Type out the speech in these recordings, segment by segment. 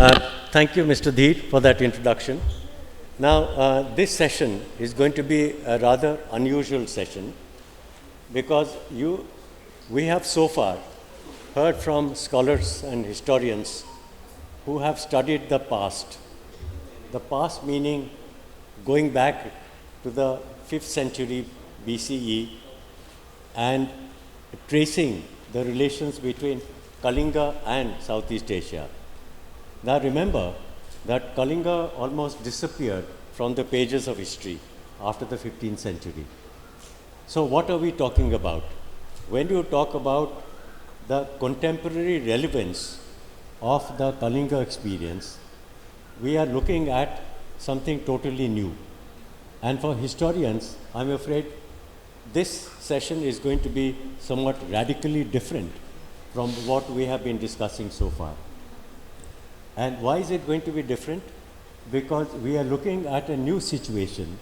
Thank you, Mr. Dheer, for that introduction. Now, this session is going to be a rather unusual session because we have so far heard from scholars and historians who have studied the past. The past meaning going back to the 5th century BCE and tracing the relations between Kalinga and Southeast Asia. Now remember that Kalinga almost disappeared from the pages of history after the 15th century. So what are we talking about? When you talk about the contemporary relevance of the Kalinga experience, we are looking at something totally new. And for historians, I'm afraid this session is going to be somewhat radically different from what we have been discussing so far. And why is it going to be different? Because we are looking at a new situation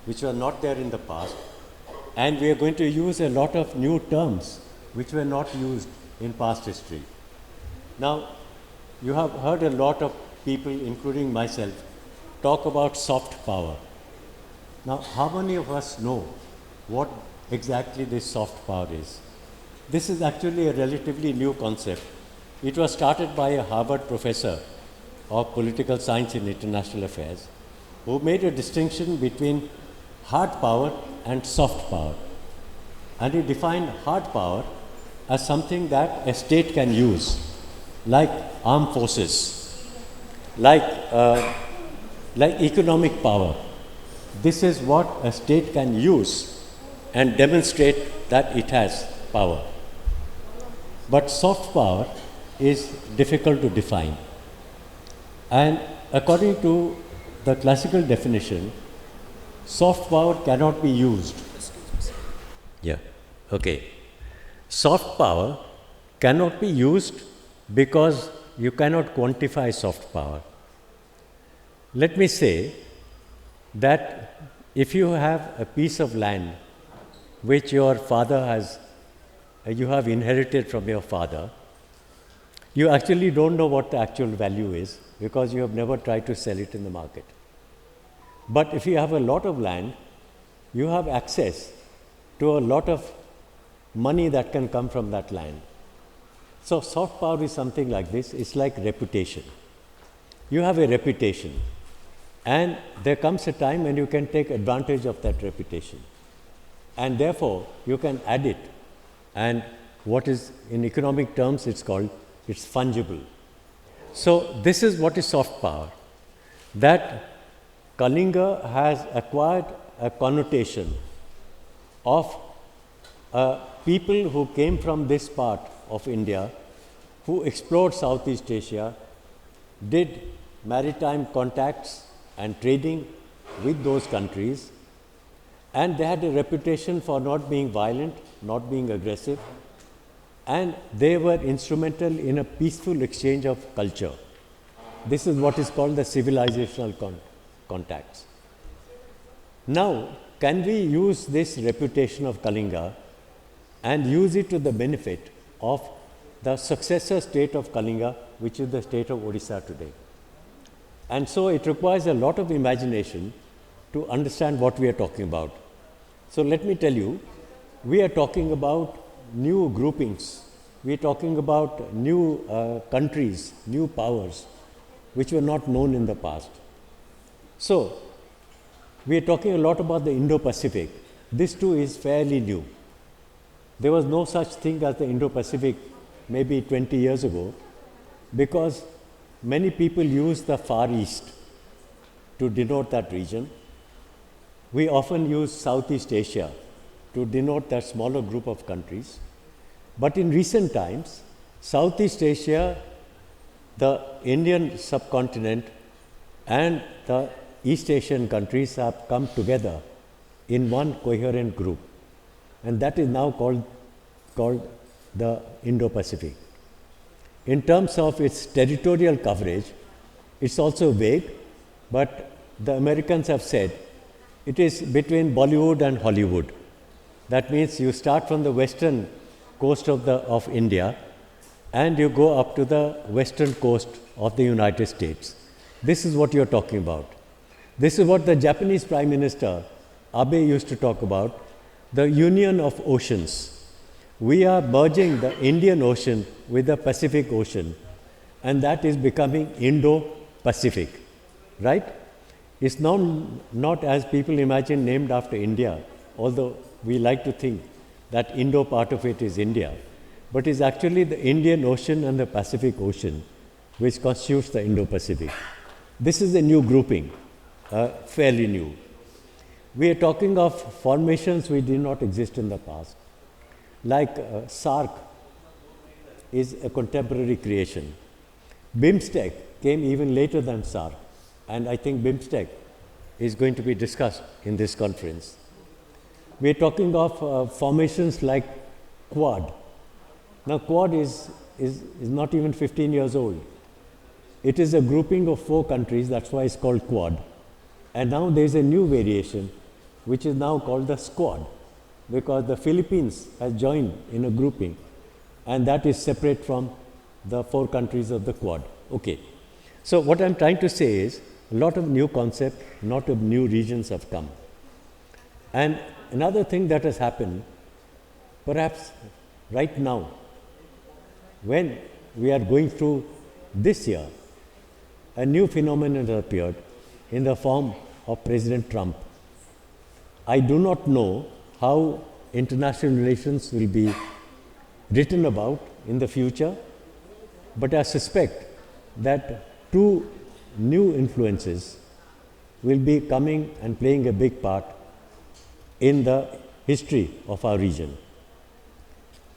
which were not there in the past, and we are going to use a lot of new terms which were not used in past history. Now, you have heard a lot of people, including myself, talk about soft power. Now, how many of us know what exactly this soft power is? This is actually a relatively new concept. It was started by a Harvard professor of political science and international affairs who made a distinction between hard power and soft power. And he defined hard power as something that a state can use, like armed forces, like economic power. This is what a state can use and demonstrate that it has power. But soft power is difficult to define. And according to the classical definition, soft power cannot be used. Yeah, okay. Soft power cannot be used because you cannot quantify soft power. Let me say that if you have a piece of land which your father has, you have inherited from your father, you actually don't know what the actual value is because you have never tried to sell it in the market. But if you have a lot of land, you have access to a lot of money that can come from that land. So soft power is something like this. It's like reputation. You have a reputation, and there comes a time when you can take advantage of that reputation. And therefore, you can add it. And what is, in economic terms, it's fungible. So this is what is soft power. That Kalinga has acquired a connotation of people who came from this part of India, who explored Southeast Asia, did maritime contacts and trading with those countries, and they had a reputation for not being violent, not being aggressive, and they were instrumental in a peaceful exchange of culture. This is what is called the civilisational contacts. Now, can we use this reputation of Kalinga and use it to the benefit of the successor state of Kalinga, which is the state of Odisha today? And so it requires a lot of imagination to understand what we are talking about. So let me tell you, we are talking about new groupings. We are talking about new countries, new powers, which were not known in the past. So, we are talking a lot about the Indo-Pacific. This too is fairly new. There was no such thing as the Indo-Pacific maybe 20 years ago, because many people use the Far East to denote that region. We often use Southeast Asia to denote that smaller group of countries. But in recent times, Southeast Asia, the Indian subcontinent, and the East Asian countries have come together in one coherent group. And that is now called the Indo-Pacific. In terms of its territorial coverage, it's also vague, but the Americans have said it is between Bollywood and Hollywood. That means you start from the western coast of India, and you go up to the western coast of the United States. This is what you're talking about. This is what the Japanese Prime Minister Abe used to talk about, the union of oceans. We are merging the Indian Ocean with the Pacific Ocean, and that is becoming Indo-Pacific, right? It's not as people imagine named after India, although we like to think that Indo part of it is India, but it's actually the Indian Ocean and the Pacific Ocean which constitutes the Indo-Pacific. This is a new grouping, fairly new. We are talking of formations which did not exist in the past, like SARC is a contemporary creation. BIMSTEC came even later than SARC, and I think BIMSTEC is going to be discussed in this conference. We are talking of formations like Quad. Now, Quad is not even 15 years old. It is a grouping of 4 countries, that's why it's called Quad. And now there is a new variation, which is now called the Squad, because the Philippines has joined in a grouping, and that is separate from the 4 countries of the Quad. Okay. So what I'm trying to say is, a lot of new concepts, a lot of new regions have come. And another thing that has happened, perhaps right now, when we are going through this year, a new phenomenon has appeared in the form of President Trump. I do not know how international relations will be written about in the future, but I suspect that 2 new influences will be coming and playing a big part in the history of our region.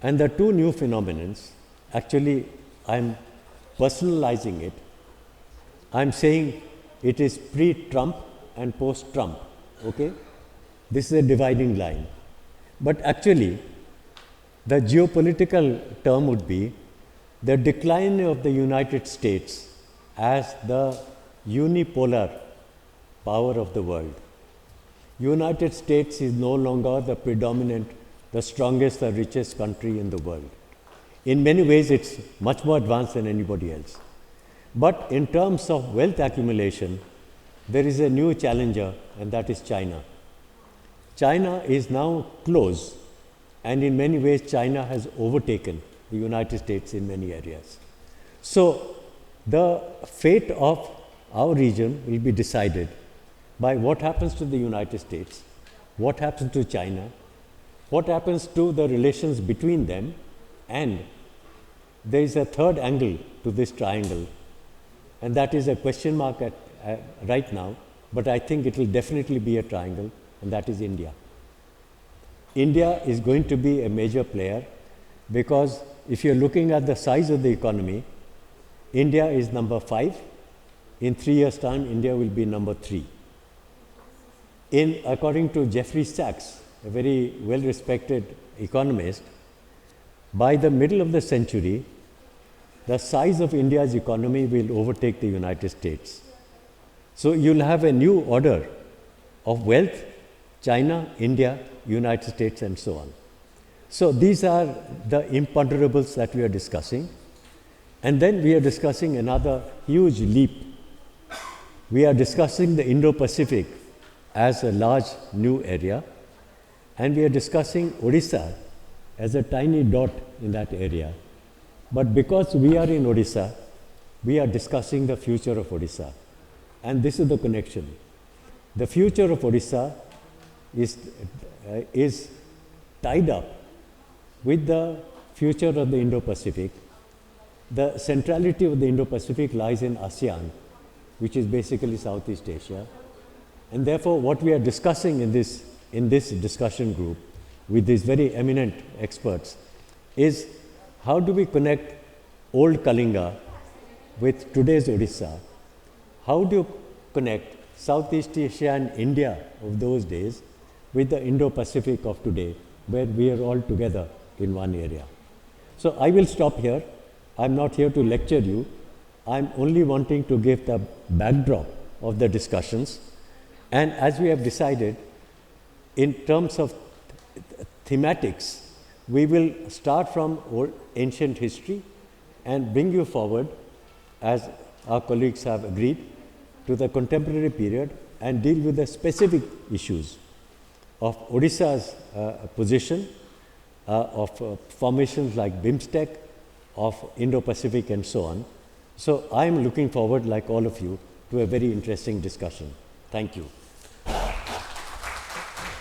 And the 2 new phenomenons, actually I'm personalizing it. I'm saying it is pre-Trump and post-Trump, okay? This is a dividing line. But actually, the geopolitical term would be the decline of the United States as the unipolar power of the world. United States is no longer the predominant, the strongest, the richest country in the world. In many ways, it's much more advanced than anybody else. But in terms of wealth accumulation, there is a new challenger, and that is China. China is now close, and in many ways, China has overtaken the United States in many areas. So, the fate of our region will be decided by what happens to the United States, what happens to China, what happens to the relations between them, and there is a third angle to this triangle, and that is a question mark right now, but I think it will definitely be a triangle, and that is India. India is going to be a major player because if you're looking at the size of the economy, India is number 5. In 3 years' time, India will be number 3. According to Jeffrey Sachs, a very well-respected economist, by the middle of the century, the size of India's economy will overtake the United States. So you'll have a new order of wealth, China, India, United States, and so on. So these are the imponderables that we are discussing. And then we are discussing another huge leap. We are discussing the Indo-Pacific as a large new area, and we are discussing Odisha as a tiny dot in that area. But because we are in Odisha, we are discussing the future of Odisha. And this is the connection. The future of Odisha is tied up with the future of the Indo-Pacific. The centrality of the Indo-Pacific lies in ASEAN, which is basically Southeast Asia. And therefore, what we are discussing in this discussion group with these very eminent experts is how do we connect old Kalinga with today's Odisha? How do you connect Southeast Asia and India of those days with the Indo-Pacific of today, where we are all together in one area? So I will stop here. I'm not here to lecture you. I'm only wanting to give the backdrop of the discussions. And as we have decided, in terms of thematics, we will start from ancient history, and bring you forward, as our colleagues have agreed, to the contemporary period and deal with the specific issues of Odisha's position, of formations like BIMSTEC, of Indo-Pacific and so on. So I am looking forward, like all of you, to a very interesting discussion. Thank you.